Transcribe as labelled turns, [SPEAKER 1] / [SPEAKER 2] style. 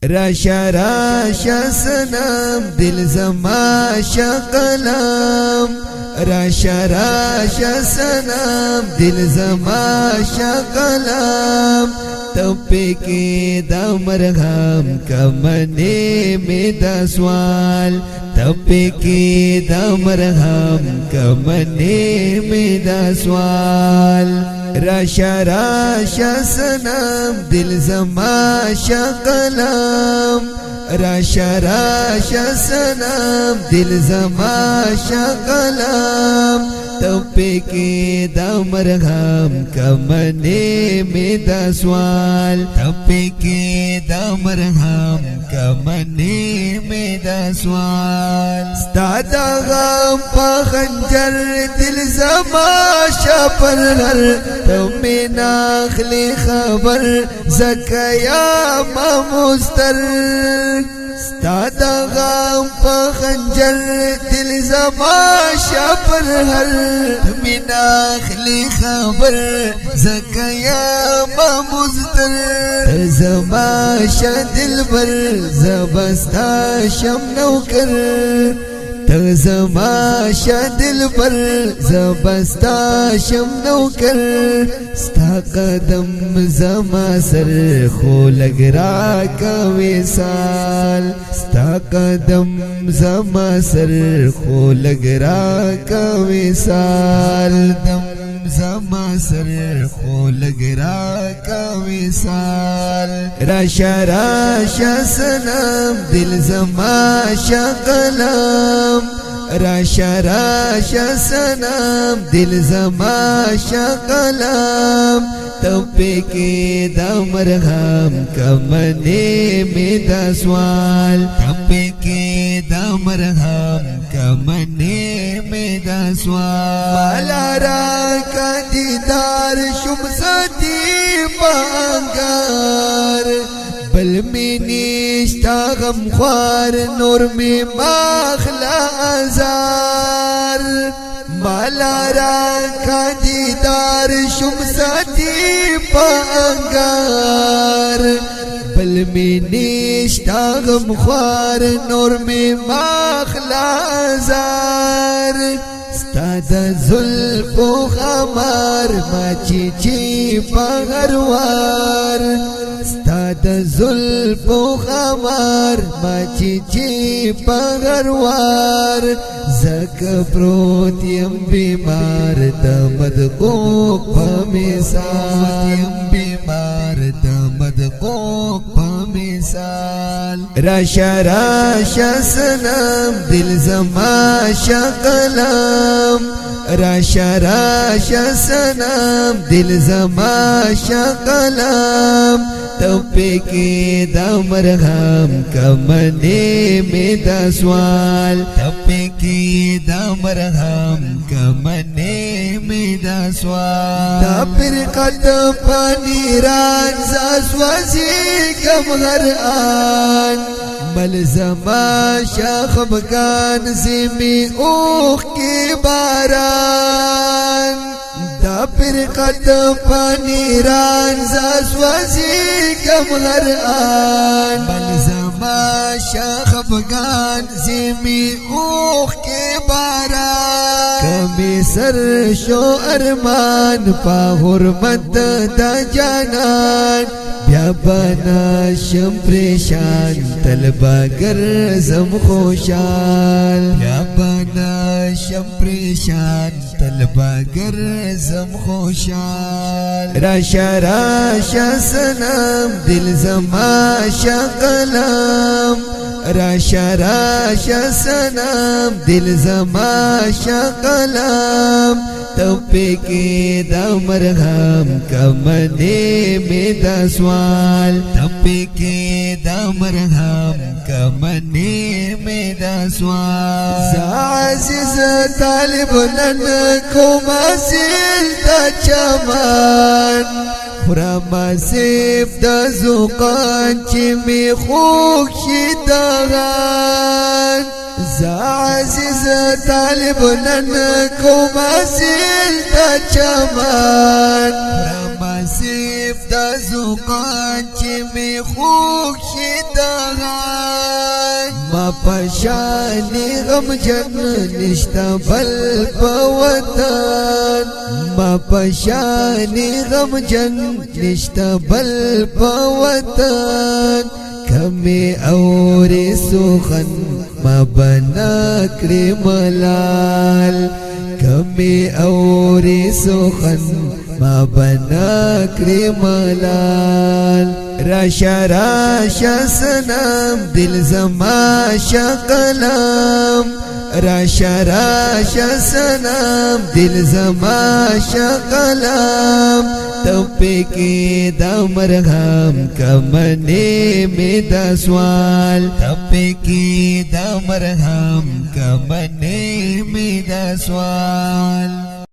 [SPEAKER 1] راشا راشا سنم دل زما شقلم راشا راشا سنم دل زما شقلم تپی کی دا مرغم کمنی می دا سوال تپی کی دا مرغم کمنی می دا سوال راشا راشا سنم دل زما شقلم راشا راشا سنم دل زما شقلم تپی کی دا مرغم کمنی می دا سوال تپی کی دا مرغم کمنی می دا سوال ستا دا غم پا خنجر دل زما شپر غر تمی ناخلی خبر زکیا ما مستر ستا دا غم پا خنجر دل زما شپر هر تمی ناخلی خبر زکیا ما مستر زما شدل بر زبستا شم نوکر تزما شدل بر زبستا شم نوکر ستا قدم زما سر خو لگ را کا وصال ستا قدم زما سر خو لگ را کا وصال دم زما سر خو لگ را کا وصال راشا راشا سنم دل زما شقلم راشا راشا سنم دل زما شقلم تپی کی دا مرغم کمنی می دا سوال تپی کی دا مرغم کمنی می دا سوال مالا را کا دیدار شم ساتی بانگار بل می نیشتا غم خوار نور می ماخلا ازار مالا را کا دیدار شم ساتی بانگار بل می نیشتا غم خوار نور می ماخلا ازار ستا دا زلف و خمار ما چی پغروار ستا دا زلف و خمار ما چی پغروار زک پروت یم بیمار دا مدقوق پا مثال یم بیمار دا مدقوق پا مثال راشا راشا سنم دل زما شقلم راشا راشا سنم دل زما شقلم تپی کی دا مرغم کمنی می دا سوال تپی کی دا مرغم کمنی می دا سوال دا پر قد پانی ران زاسوازی کم غر آن مل زما شاخبگان زمی اوخ کی باران دا پر قد پانی ران زاسوازی کم غر آن مل زما شاخبگان زمی اوخ کی باران کمی سر شو ارمان پا حرمت دا جانان بیا بنا شم پریشان طلبا گرزم خوشال بیا بنا شم پریشان طلبا گرزم خوشال راشا راشا سنم دل زما شقلم راشا راشا سنم دل زما شقلم تپی کی دا مرغم کمنی می دا سوال تپی کی دا مرغم کمنی می دا سوال عزیز طالب نن کوم اصیل دا چمان خورم سیف دا زوقان چی می خوک شی داغان عزیز طالب نن کوم اصیل دا چمان خورم سیف دا زوقان چی می خوک شی داغان ما پشان غم جن نشتا بل پوطن ما پشان غم جن نشتا بل پوطن کمی اوری سخن ما بنا کری ملال کمی اوری سخن ما بنا کری ملال راشا راشا سنم دل زما شقلم راشا راشا سنم دل زما شقلم تپی کی دا مرغم کمنے میں دا سوال تپی کی دا مرغم کمنے میں دا سوال